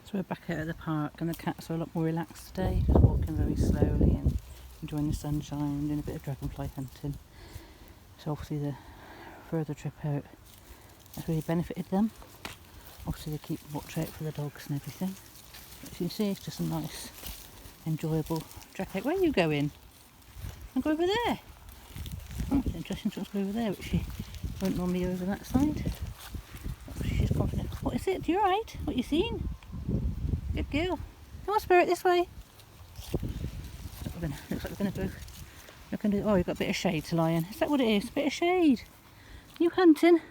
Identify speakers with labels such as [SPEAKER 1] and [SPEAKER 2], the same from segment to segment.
[SPEAKER 1] So we're back out at the park and the cats are a lot more relaxed today, just walking very slowly and enjoying the sunshine, doing a bit of dragonfly hunting. So obviously the further trip out has really benefited them. Obviously they keep watch out for the dogs and everything. But as you can see, it's just a nice, enjoyable trek out. Where are you going? I'll go over there. Oh, it's interesting to go over there, which she won't normally over that side. Oh, she's confident. What is it? You alright? What are you seeing? Good girl. Come on, Spirit, this way. Looks like we're going to go. Oh, you've got a bit of shade to lie in. Is that what it is? A bit of shade. You hunting?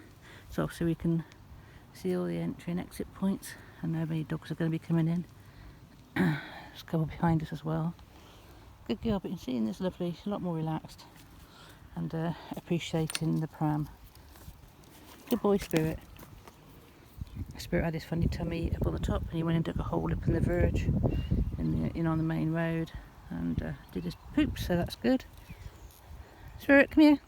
[SPEAKER 1] So obviously we can see all the entry and exit points, and how many dogs are going to be coming in. There's a couple behind us as well. Good girl, but you can see in this lovely, she's a lot more relaxed and appreciating the pram. Good boy, Spirit. Spirit had his funny tummy up on the top, and he went and dug a hole up in the verge in on the main road and did his poop, so that's good. Spirit, come here.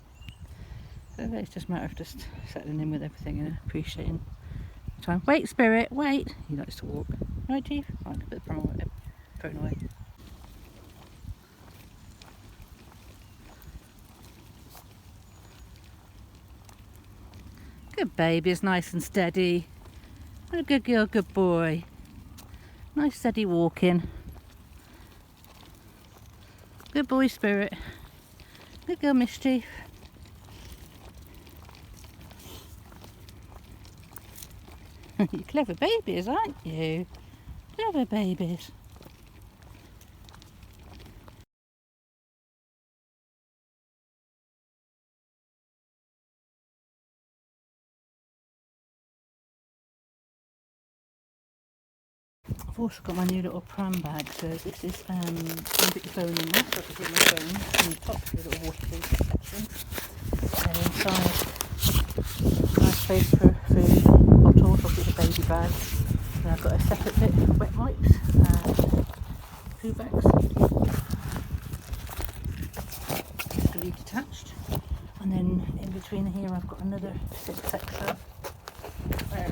[SPEAKER 1] So it's just a matter of just settling in with everything and appreciating the time. Wait, Spirit, wait. He likes to walk. Right, Chief? Right, put the phone away. Good baby, it's nice and steady. What a good girl, good boy. Nice steady walking. Good boy, Spirit. Good girl, Mischief. You clever babies, aren't you? Clever babies. I've also got my new little pram bag, so this is, you can put your phone in there, so I can put my phone in the top of the little waterproof section. And inside, nice space for food, bottles, obviously the baby bag. And I've got a separate bit for wet wipes and food bags. It's going to be detached. And then in between here I've got another section where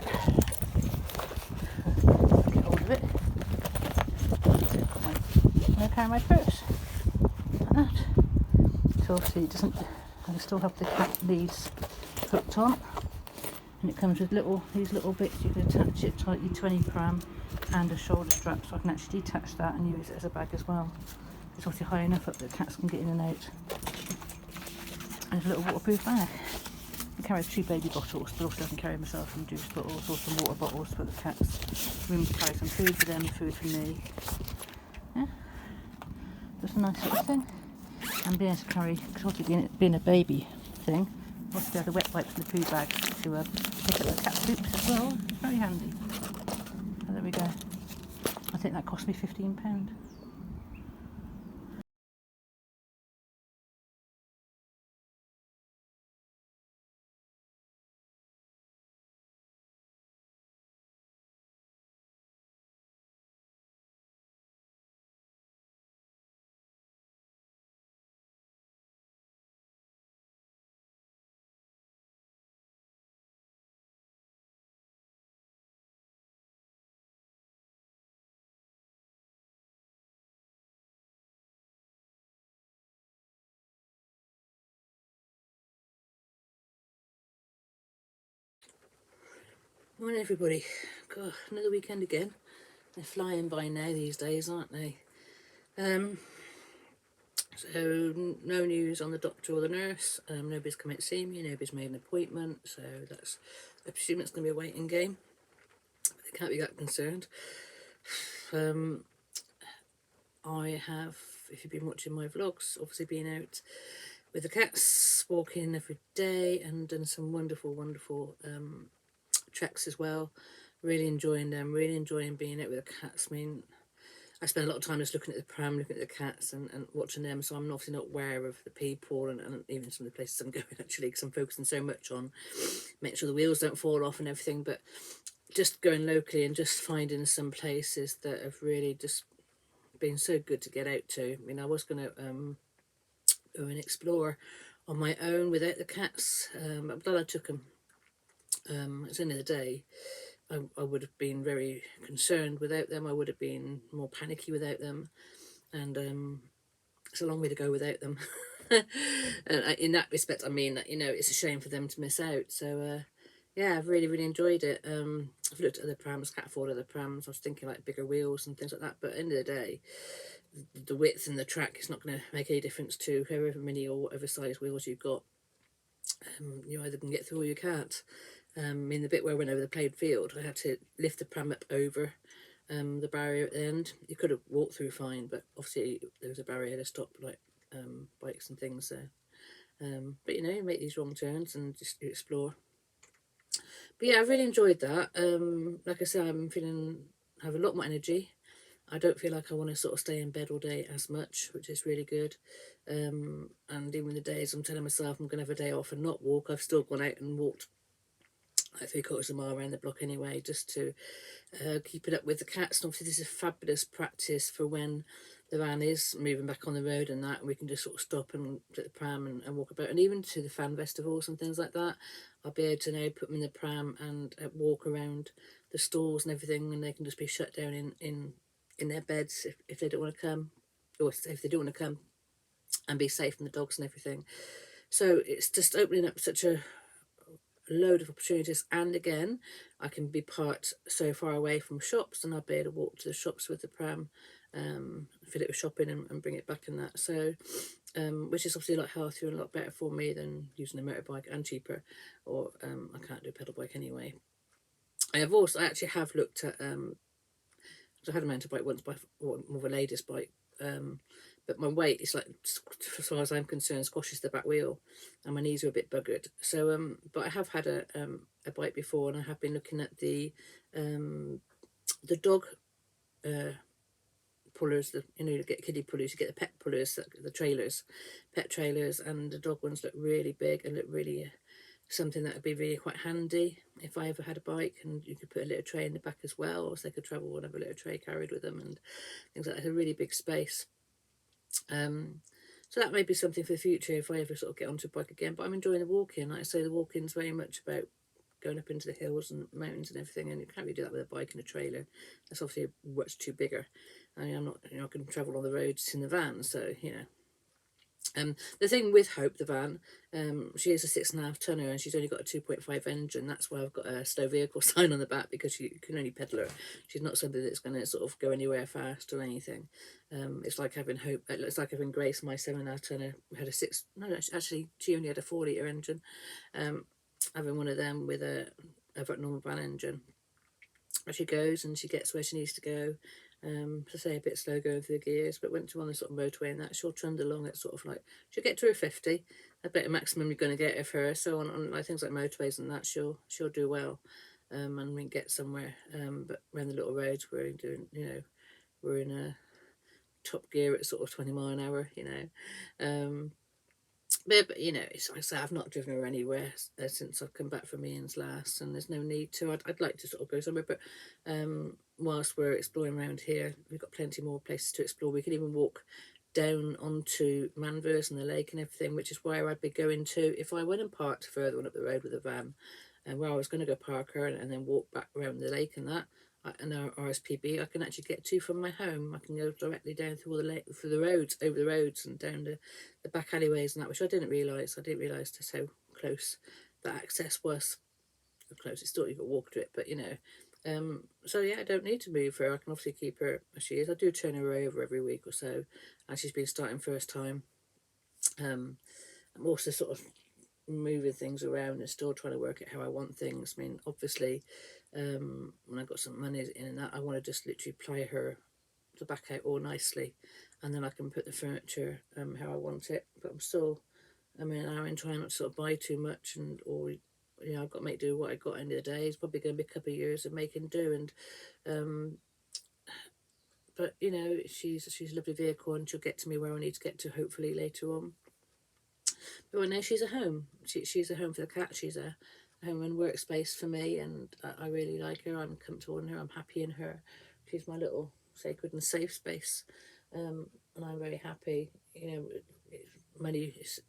[SPEAKER 1] get hold of it. I'm going to carry my purse like that. So obviously it doesn't, I still have the cat leads hooked on, and it comes with these little bits. You can attach it tightly to any pram and a shoulder strap, so I can actually detach that and use it as a bag as well. It's obviously high enough up that cats can get in and out. And it's a little waterproof bag. I carry 2 baby bottles, but also I can carry myself some juice bottles or some water bottles for the cats. Room to carry some food for them, food for me. Yeah, just a nice little thing. And being able to carry, because obviously being a baby thing, obviously have the wet wipes and the food bags to pick up the cat poops as well. Very handy. So there we go. I think that cost me £15. Morning everybody. God, another weekend again. They're flying by now these days, aren't they? So no news on the doctor or the nurse. Nobody's come out to see me, nobody's made an appointment, so that's, I presume it's going to be a waiting game. I can't be that concerned. I have, if you've been watching my vlogs, obviously been out with the cats, walking every day and done some wonderful treks as well. Really enjoying them, really enjoying being out with the cats. I mean, I spend a lot of time just looking at the pram, looking at the cats and watching them, so I'm obviously not aware of the people and even some of the places I'm going actually, because I'm focusing so much on making sure the wheels don't fall off and everything. But just going locally and just finding some places that have really just been so good to get out to. I mean, I was going to go and explore on my own without the cats, but I took them. It's the end of the day. I would have been very concerned without them. I would have been more panicky without them, and it's a long way to go without them. And in that respect, I mean that, you know, it's a shame for them to miss out. So yeah, I've really enjoyed it. I've looked at other prams, can't afford other prams. I was thinking like bigger wheels and things like that, but at the end of the day, the width and the track is not going to make any difference to however many or whatever size wheels you've got. You either can get through or you can't. In the bit where I went over the played field, I had to lift the pram up over the barrier at the end. You could have walked through fine, but obviously there was a barrier to stop like bikes and things there. But you know, you make these wrong turns and just explore. But yeah, I really enjoyed that. Like I said, have a lot more energy. I don't feel like I want to sort of stay in bed all day as much, which is really good. And even the days I'm telling myself I'm going to have a day off and not walk, I've still gone out and walked like 3/4 of a mile around the block anyway, just to keep it up with the cats. And obviously this is fabulous practice for when the van is moving back on the road and that, and we can just sort of stop and get the pram and walk about. And even to the fan festivals and things like that, I'll be able to now put them in the pram and walk around the stalls and everything, and they can just be shut down in their beds if they don't want to come, or if they do want to come, and be safe from the dogs and everything. So it's just opening up such a load of opportunities. And again, I can be parked so far away from shops, and I'll be able to walk to the shops with the pram, fill it with shopping and bring it back and that. So which is obviously a lot healthier and a lot better for me than using a motorbike, and cheaper, or I can't do a pedal bike anyway. I actually have looked at I had a mountain bike once, more of a lady's bike, but my weight is like, as far as I'm concerned, squashes the back wheel, and my knees are a bit buggered. So but I have had a bike before, and I have been looking at the dog pullers, you get kiddie pullers, you get the pet pullers, the trailers, pet trailers, and the dog ones look really big and look really something that would be really quite handy if I ever had a bike, and you could put a little tray in the back as well, or so they could travel and have a little tray carried with them and things like that. A really big space. So that may be something for the future if I ever sort of get onto a bike again. But I'm enjoying the walking. Like I say, the walking's very much about going up into the hills and mountains and everything, and you can't really do that with a bike and a trailer. That's obviously much too bigger. I mean, I'm not, I can travel on the roads in the van, so the thing with Hope, the van, she is a 6.5 tonner, and she's only got a 2.5 engine. That's why I've got a slow vehicle sign on the back, because she can only pedal her. She's not somebody that's going to sort of go anywhere fast or anything. It's like having Hope. It's like having Grace, my 7.5 tonner, had a six. No, actually, she only had a 4 litre engine. Having one of them with a normal van engine. She goes and she gets where she needs to go. To say a bit slow going through the gears, but went to on the sort of motorway and that, she'll trundle along at sort of like, she'll get to her 50, I bet the maximum you're going to get of her. So on like things like motorways and that, she'll do well, and we can get somewhere. But around the little roads, we're doing, we're in a top gear at sort of 20 mile an hour, but it's like I say, I've not driven her anywhere since I've come back from Ian's last, and there's no need to. I'd like to sort of go somewhere, but whilst we're exploring around here, we've got plenty more places to explore. We can even walk down onto Manvers and the lake and everything, which is where I'd be going to if I went and parked further on up the road with a van, and where I was going to go park her and then walk back around the lake and that. And our RSPB, I can actually get to from my home. I can go directly down through all the through the roads, over the roads, and down the back alleyways and that, which I didn't realise. I didn't realise just how close that access was. How close it's still, you've got to walk to it, but so yeah, I don't need to move her. I can obviously keep her as she is. I do turn her over every week or so, and she's been starting first time. I'm also sort of moving things around and still trying to work out how I want things. I mean, obviously, when I've got some money in and that, I want to just literally ply her the back out all nicely, and then I can put the furniture how I want it. But I'm trying not to sort of buy too much, or I've got to make do what I got at the end of the day. It's probably going to be a couple of years of making do, and but she's a lovely vehicle, and she'll get to me where I need to get to, hopefully later on. But right now she's a home. She's a home for the cat. She's a home and workspace for me, and I really like her. I'm comfortable in her. I'm happy in her. She's my little sacred and safe space, and I'm very happy. Money is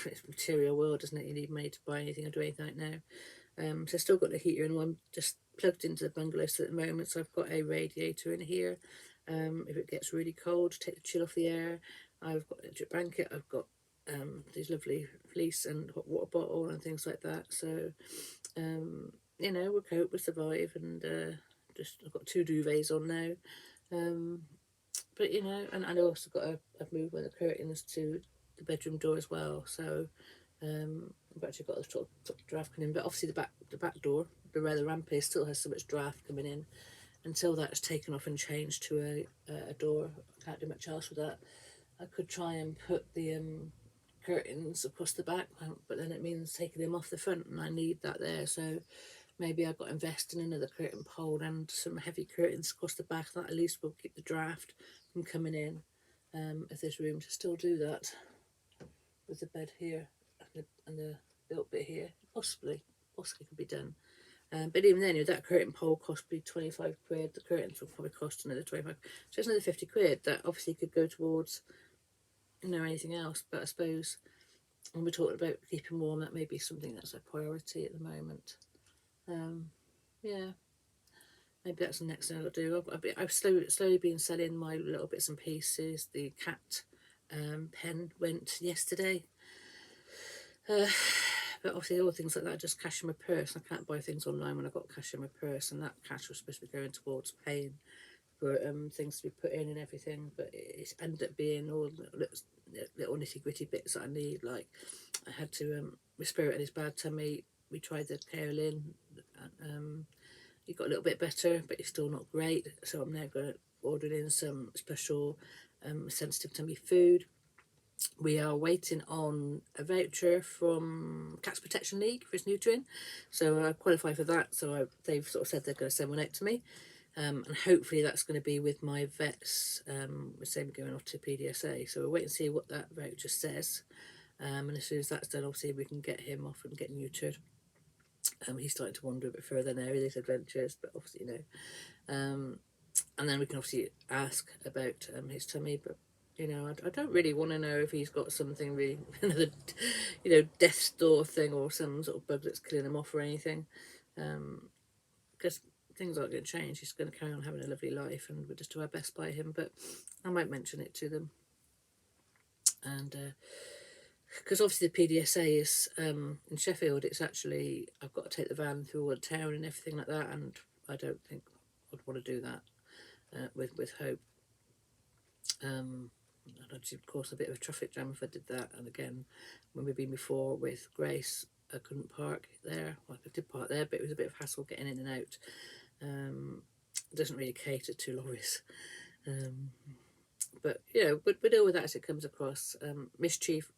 [SPEAKER 1] it's material world, isn't it? You need money to buy anything or do anything right now. So I've still got the heater and I'm just plugged into the bungalow at the moment, so I've got a radiator in here. If it gets really cold, take the chill off the air. I've got an electric blanket, I've got these lovely fleece and hot water bottle and things like that. So we'll cope, we'll survive, and just I've got 2 duvets on now. But and I also I've moved one of the curtains to the bedroom door as well. So I've actually got the top draft coming in, but obviously the back door, where the ramp is, still has so much draft coming in. Until that's taken off and changed to a door, I can't do much else with that. I could try and put the curtains across the back, but then it means taking them off the front, and I need that there. So maybe I've got to invest in another curtain pole and some heavy curtains across the back. That at least will keep the draft from coming in, if there's room to still do that with the bed here and the built bit here. Possibly could be done. But even then, that curtain pole cost me 25 quid. The curtains will probably cost another 25. So it's another 50 quid that obviously could go towards anything else. But I suppose when we're talking about keeping warm, that may be something that's a priority at the moment. Yeah, maybe that's the next thing I'll do. I've slowly been selling my little bits and pieces. The cat pen went yesterday. But obviously all things like that, just cash in my purse. I can't buy things online when I've got cash in my purse, and that cash was supposed to be going towards paying for things to be put in and everything, but it's ended up being all little nitty gritty bits that I need. Like I had to with Spirit and his bad tummy, we tried the kaolin. He got a little bit better, but he's still not great, so I'm now going to order in some special sensitive tummy food. We are waiting on a voucher from Cats Protection League for his neutering, so I qualify for that. So they've sort of said they're going to send one out to me, and hopefully that's going to be with my vets. We're saying we're going off to PDSA, so we'll wait and see what that voucher says. And as soon as that's done, obviously we can get him off and get neutered. He's starting to wander a bit further now with his adventures, but obviously and then we can obviously ask about his tummy, but I don't really want to know if he's got something really, another, death's door thing or some sort of bug that's killing him off or anything, because things aren't going to change. He's going to carry on having a lovely life, and we'll just do our best by him. But I might mention it to them, and because obviously the PDSA is in Sheffield. It's actually, I've got to take the van through all the town and everything like that, and I don't think I'd want to do that with Hope. I'd actually cause a bit of a traffic jam if I did that. And again, when we've been before with Grace, I couldn't park there. Well, I did park there, but it was a bit of hassle getting in and out. It doesn't really cater to lorries. But we deal with that as it comes across. Mischief,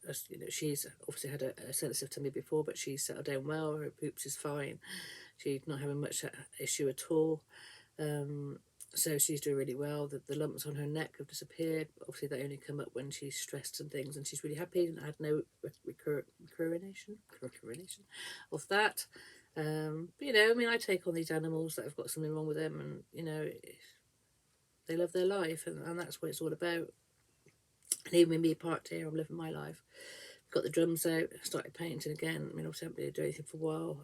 [SPEAKER 1] she's obviously had a sensitive tummy before, but she's settled down well. Her poops is fine. She's not having much issue at all. So she's doing really well. The lumps on her neck have disappeared. Obviously, they only come up when she's stressed and things, and she's really happy. And I had no recurrination of that. But I take on these animals that have got something wrong with them, and they love their life, and that's what it's all about. And even with me parked here, I'm living my life. Got the drums out, started painting again. Obviously I haven't really done anything for a while.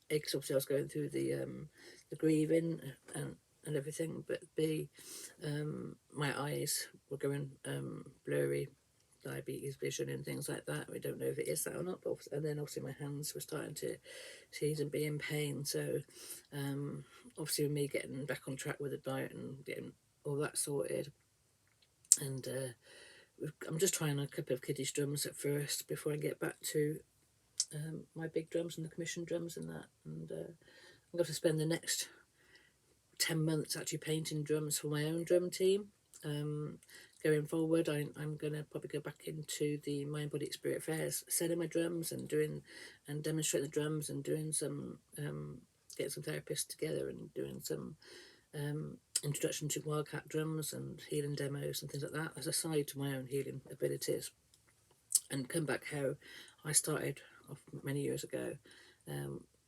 [SPEAKER 1] Because obviously I was going through the grieving and everything, but my eyes were going blurry, diabetes vision and things like that. We don't know if it is that or not, but and then obviously my hands were starting to seize and be in pain. So obviously with me getting back on track with the diet and getting all that sorted, and I'm just trying a couple of kiddies drums at first before I get back to my big drums and the commission drums and that. And I'm going to spend the next 10 months actually painting drums for my own drum team. Going forward, I'm going to probably go back into the Mind Body Spirit fairs, selling my drums and doing and demonstrating the drums and doing some getting some therapists together and doing some introduction to wildcat drums and healing demos and things like that as a side to my own healing abilities, and come back how I started off many years ago,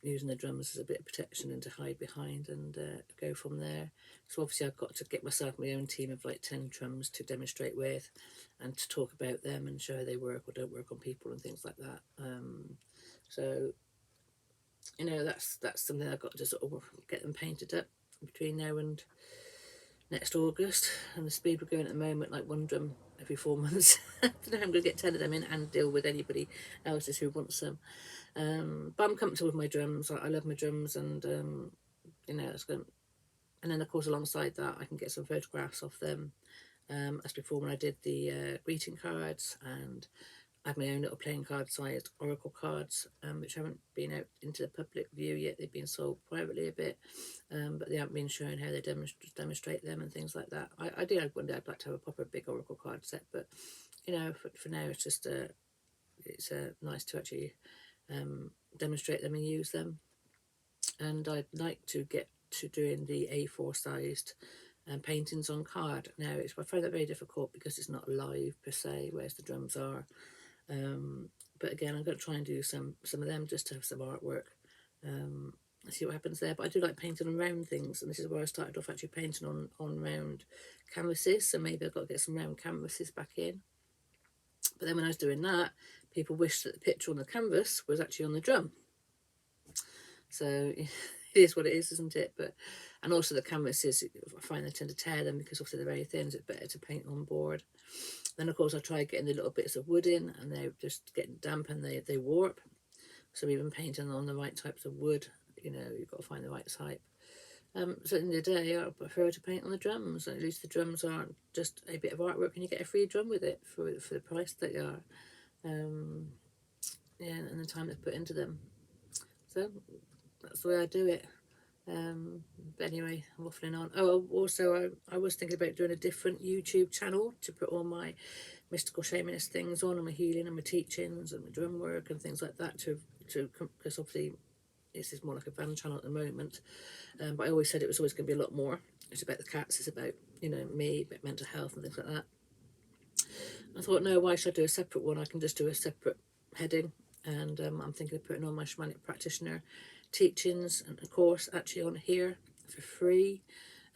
[SPEAKER 1] using the drums as a bit of protection and to hide behind, and go from there. So obviously I've got to get myself my own team of like 10 drums to demonstrate with and to talk about them and show how they work or don't work on people and things like that. So you know, that's something I've got to sort of get them painted up between now and next August. And the speed we're going at the moment, like one drum every 4 months. I don't know how I'm going to get 10 of them in and deal with anybody else's who wants them. But I'm comfortable with my drums. I love my drums, and you know, it's going. And then of course alongside that, I can get some photographs of them. As before, when I did the greeting cards, and I have my own little playing card sized oracle cards, which haven't been out into the public view yet. They've been sold privately a bit, but they haven't been shown how they demonstrate them and things like that. I do one day I'd like to have a proper big oracle card set, but you know, for now it's just it's nice to actually demonstrate them and use them. And I'd like to get to doing the A4 sized paintings on card. Now, I find that very difficult because it's not live per se, whereas the drums are. But again, I'm going to try and do some of them just to have some artwork. See what happens there. But I do like painting on round things, and this is where I started off actually painting on round canvases. So maybe I've got to get some round canvases back in. But then when I was doing that, people wished that the picture on the canvas was actually on the drum. So it is what it is, isn't it? But and also the canvases, I find they tend to tear them because obviously they're very thin, so it's better to paint on board. Then of course I try getting the little bits of wood in, and they're just getting damp and they warp. So even painting on the right types of wood, you know, you've got to find the right type. So in the day, I prefer to paint on the drums. At least the drums aren't just a bit of artwork, and you get a free drum with it for the price that they are. Yeah, and the time they put into them. So that's the way I do it. But anyway, I'm waffling on. Oh, also, I was thinking about doing a different YouTube channel to put all my mystical shamanist things on, and my healing and my teachings and my drum work and things like that because obviously this is more like a van channel at the moment. But I always said it was always going to be a lot more. It's about the cats, it's about, you know, me, about mental health and things like that. I thought, no, why should I do a separate one? I can just do a separate heading. And I'm thinking of putting all my shamanic practitioner teachings and a course actually on here for free,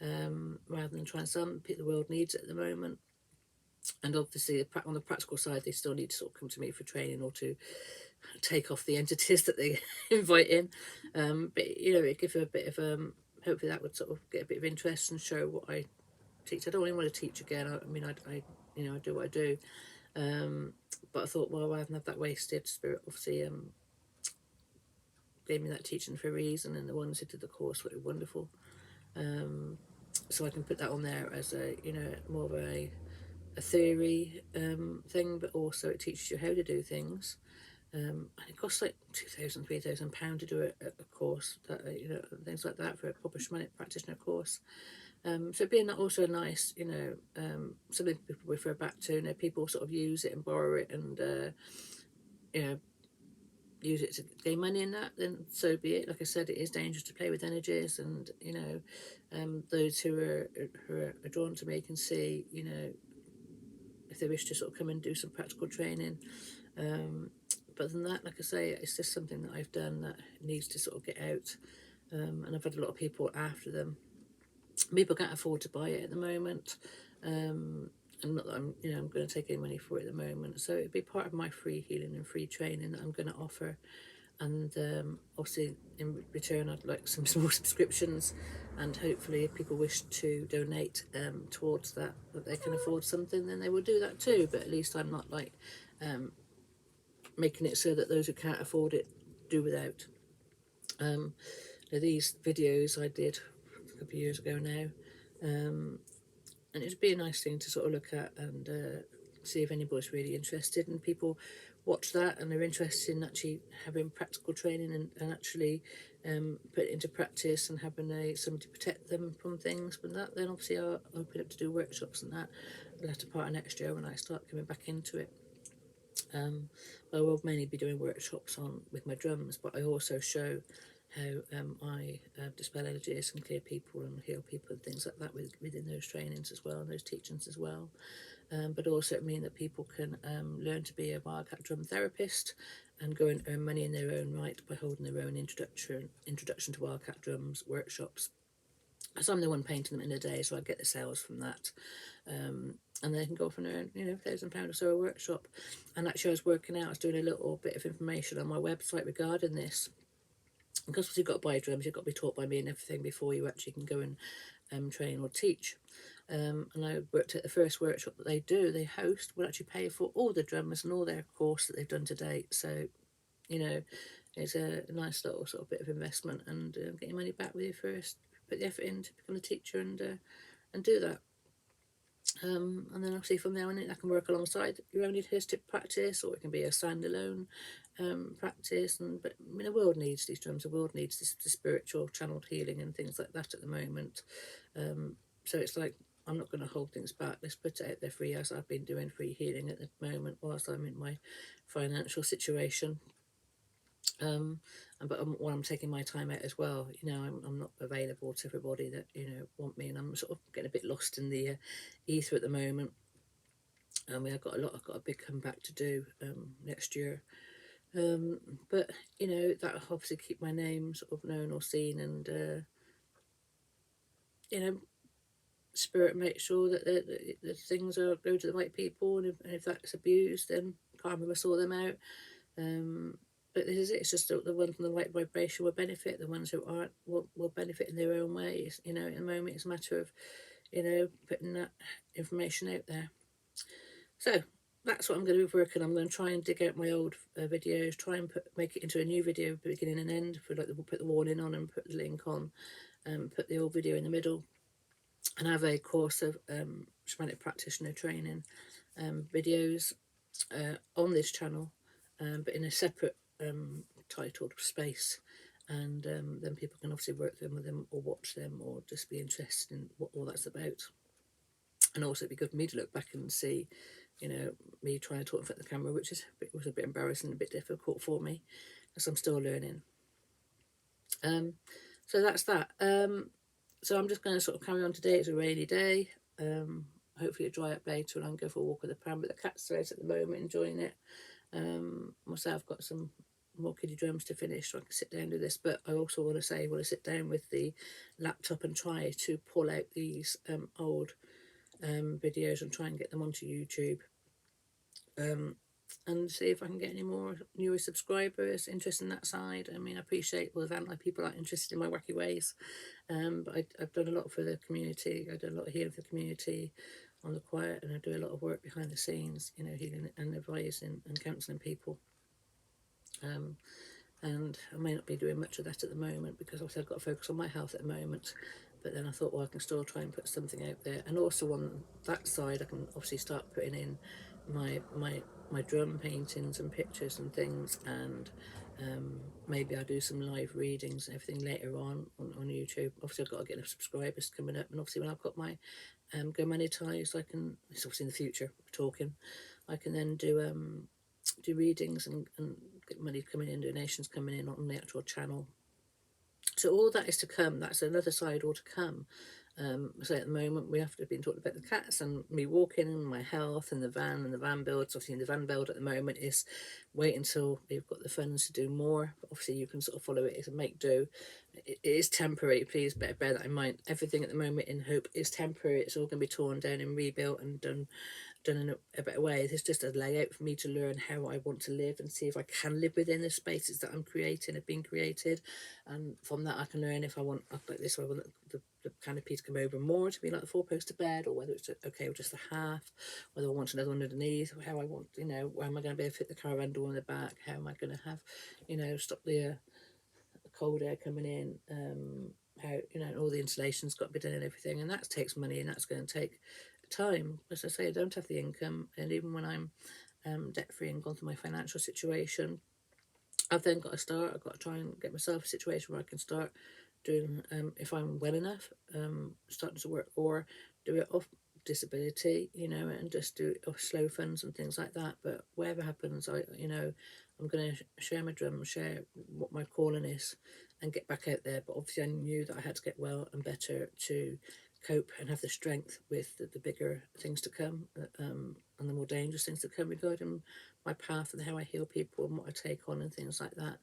[SPEAKER 1] rather than trying some. The world needs it at the moment. And obviously on the practical side, they still need to sort of come to me for training or to take off the entities that they invite in. But you know, it gives a bit of hopefully that would sort of get a bit of interest and show what I teach. I don't really want to teach again. I mean, I you know, I do what I do. But I thought, well, rather than have that wasted, Spirit obviously gave me that teaching for a reason, and the ones who did the course were wonderful. So I can put that on there as a, you know, more of a theory thing, but also it teaches you how to do things. And it costs like £2,000, £3,000 to do a course, that you know, things like that for a proper shamanic practitioner course. So being also nice, you know, something people refer back to, you know, people sort of use it and borrow it and you know, use it to gain money in that, then so be it. Like I said, it is dangerous to play with energies, and you know, those who are drawn to me can see, you know, if they wish to sort of come and do some practical training. But than that, like I say, it's just something that I've done that needs to sort of get out. And I've had a lot of people after them. People can't afford to buy it at the moment. And not that I'm, you know, I'm going to take any money for it at the moment. So it'd be part of my free healing and free training that I'm going to offer. And obviously in return I'd like some small subscriptions, and hopefully if people wish to donate towards that they can afford something, then they will do that too. But at least I'm not like making it so that those who can't afford it do without. Now these videos I did a couple of years ago now, and it'd be a nice thing to sort of look at and see if anybody's really interested, and people watch that and they're interested in actually having practical training and actually put it into practice and having somebody to protect them from things. But that, then obviously I'll open up to do workshops and that the latter part of next year when I start coming back into it. I will mainly be doing workshops on with my drums, but I also show how I dispel energies and clear people and heal people and things like that within those trainings as well, and those teachings as well. But also it means that people can learn to be a wildcat drum therapist and go and earn money in their own right by holding their own introduction to wildcat drums workshops. So I'm the one painting them in a day, so I get the sales from that. And they can go off and earn, you know, £1,000 or so a workshop. And actually I was working out, I was doing a little bit of information on my website regarding this. because you've got to buy drums, you've got to be taught by me and everything before you actually can go and train or teach. And I worked at the first workshop that they host, will actually pay for all the drummers and all their course that they've done to date. So, you know, it's a nice little sort of bit of investment, and get your money back with you first. Put the effort in to become a teacher and do that. And then obviously from there on in, I can work alongside your own holistic practice, or it can be a standalone practice. And but I mean, the world needs these drums. The world needs this spiritual channeled healing and things like that at the moment. So it's like, I'm not going to hold things back. Let's put it out there free, as I've been doing free healing at the moment whilst I'm in my financial situation. But when I'm taking my time out as well, I'm not available to everybody that want me, and I'm sort of getting a bit lost in the ether at the moment. I mean, I've got a big comeback to do next year. But that obviously keep my name sort of known or seen, and spirit make sure that the things go to the right people, and if that's abused, then karma will sort them out. But this is it. It's just the ones in the right vibration will benefit. The ones who aren't will benefit in their own ways. At the moment, it's a matter of putting that information out there. So that's what I'm going to be working on. I'm going to try and dig out my old videos, try and make it into a new video, beginning and end. For put the warning on and put the link on, and put the old video in the middle, and have a course of shamanic practitioner training videos on this channel, but in a separate titled space, and then people can obviously work with them or watch them or just be interested in what all that's about. And also it'd be good for me to look back and see me trying to talk in front of the camera, which was a bit embarrassing, a bit difficult for me, as I'm still learning. So that's that. So I'm just going to sort of carry on today. It's a rainy day. Hopefully it'll dry up later and I can go for a walk with the pram, but the cat's out at the moment enjoying it. Myself got some more kiddie drums to finish, so I can sit down and do this. But I also want to say I want to sit down with the laptop and try to pull out these old videos and try and get them onto YouTube, and see if I can get any more newer subscribers interested in that side. I mean, I appreciate all the van people are interested in my wacky ways, but I've done a lot for the community. I do a lot of healing for the community on the quiet, and I do a lot of work behind the scenes, healing and advising and counselling people. And I may not be doing much of that at the moment because obviously I've got to focus on my health at the moment. But then I thought, well, I can still try and put something out there, and also on that side, I can obviously start putting in my drum paintings and pictures and things, and maybe I'll do some live readings and everything later on YouTube. Obviously, I've got to get enough subscribers coming up, and obviously when I've got my go monetized, I can. It's obviously in the future. We're talking. I can then do readings and get money coming in, donations coming in on the actual channel. So all that is to come. That's another side all to come. So at the moment we have to have been talking about the cats and me walking and my health and the van builds. Obviously the van build at the moment is wait until we've got the funds to do more. But obviously you can sort of follow it as a make do. It is temporary. Please bear that in mind. Everything at the moment in Hope is temporary. It's all going to be torn down and rebuilt and done in a better way. It's just a layout for me to learn how I want to live and see if I can live within the spaces that I'm creating, have been created, and from that I can learn if I want up like this, or I want the canopy to come over more to be like the 4-poster bed, or whether it's okay with just the half, whether I want another one underneath, or how I want, where am I going to be able to fit the caravan door in the back, how am I going to have, stop the cold air coming in, how, all the installation's got to be done and everything, and that takes money, and that's going to take time. As I say, I don't have the income, and even when I'm debt free and gone through my financial situation, I've then got to try and get myself a situation where I can start doing, if I'm well enough, starting to work, or do it off disability, and just do it off slow funds and things like that. But whatever happens, I'm going to share my drum, share what my calling is, and get back out there. But obviously I knew that I had to get well and better to cope and have the strength with the bigger things to come, and the more dangerous things to come regarding my path and how I heal people and what I take on and things like that.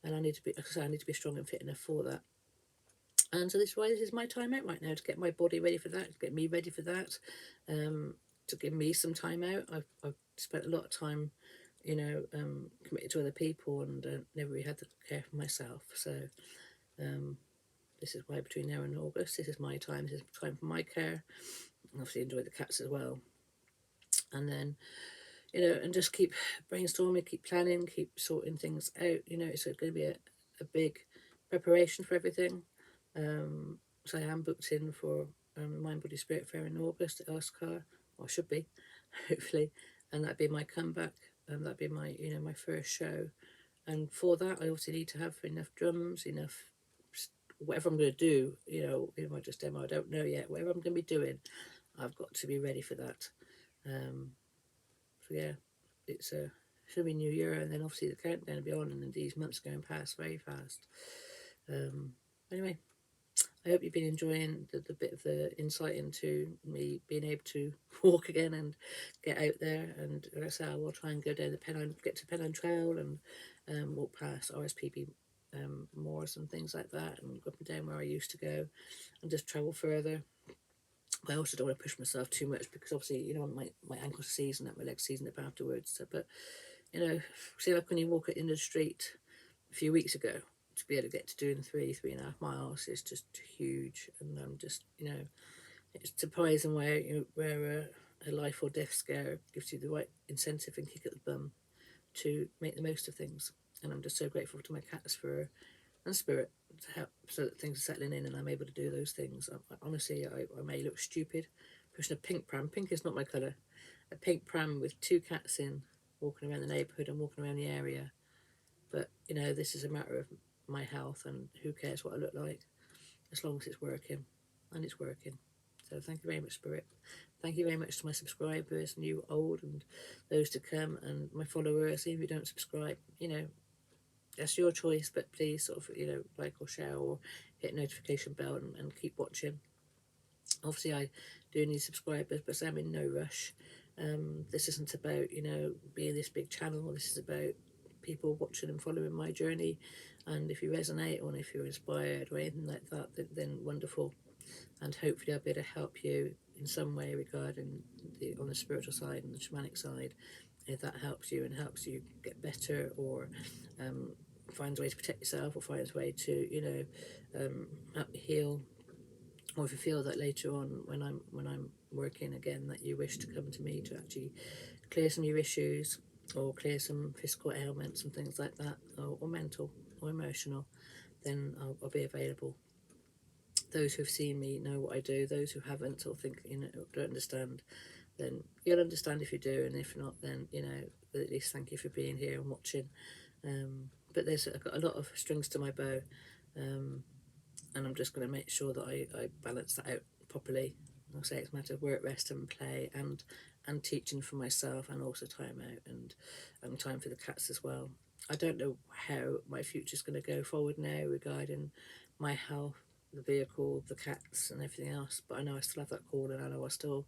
[SPEAKER 1] And I need to be strong and fit enough for that. And so this is my time out right now, to get my body ready for that, to get me ready for that, to give me some time out. I've spent a lot of time committed to other people, and never really had the care for myself. So this is why between now and August, this is my time. This is time for my care. Obviously, enjoy the cats as well, and then and just keep brainstorming, keep planning, keep sorting things out. It's going to be a big preparation for everything. So I am booked in for Mind Body Spirit Fair in August at Oscar, or should be, hopefully, and that'd be my comeback, and that'd be my my first show. And for that, I also need to have enough drums, enough whatever I'm going to do. It might just demo. I don't know yet. Whatever I'm going to be doing, I've got to be ready for that. So yeah, it's should be New Year, and then obviously the countdown will be on, and then these months are going past very fast. Anyway, I hope you've been enjoying the bit of the insight into me being able to walk again and get out there. And like I say, I will try and go down the get to Pennine Trail, and walk past RSPB moors and things like that, and go up and down where I used to go, and just travel further. I also don't want to push myself too much, because obviously, my ankles season up, my legs season up afterwards. So, but, see, like when you walk in the street a few weeks ago, to be able to get to doing 3.5 miles is just huge. And I'm just, it's surprising where a life or death scare gives you the right incentive and kick at the bum to make the most of things. And I'm just so grateful to my cats and spirit to help, so that things are settling in and I'm able to do those things. Honestly, I may look stupid pushing a pink pram. Pink is not my colour. A pink pram with 2 cats in, walking around the neighbourhood and walking around the area. But this is a matter of my health, and who cares what I look like, as long as it's working, and it's working. So thank you very much, Spirit. Thank you very much to my subscribers, new, old, and those to come, and my followers. Even if you don't subscribe, that's your choice, but please sort of, like or share or hit notification bell, and keep watching. Obviously, I do need subscribers, but I'm in no rush. This isn't about, being this big channel. This is about people watching and following my journey. And if you resonate, or if you're inspired or anything like that, then wonderful. And hopefully I'll be able to help you in some way regarding on the spiritual side and the shamanic side, if that helps you and helps you get better, or finds a way to protect yourself, or finds a way to help you heal. Or if you feel that later on, when I'm working again, that you wish to come to me to actually clear some of your issues, or clear some physical ailments and things like that, or mental or emotional, then I'll be available. Those who've seen me know what I do. Those who haven't, or think don't understand, then you'll understand if you do, and if not, then at least thank you for being here and watching. But I've got a lot of strings to my bow, and I'm just going to make sure that I balance that out properly. I'll say it's a matter of work, rest, and play, and teaching for myself, and also time out, and time for the cats as well. I don't know how my future's going to go forward now regarding my health, the vehicle, the cats, and everything else. But I know I still have that call, and I know I still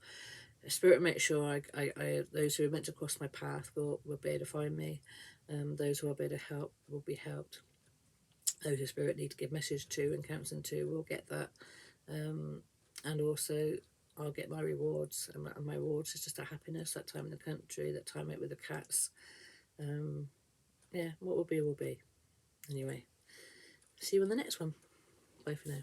[SPEAKER 1] Spirit make sure I those who are meant to cross my path will be able to find me. Those who I'll be able to help will be helped. Those who Spirit need to give message to and counselling to will get that. And also I'll get my rewards, and my rewards is just a happiness, that time in the country, that time out with the cats. Yeah, what will be will be. Anyway, see you on the next one. Bye for now.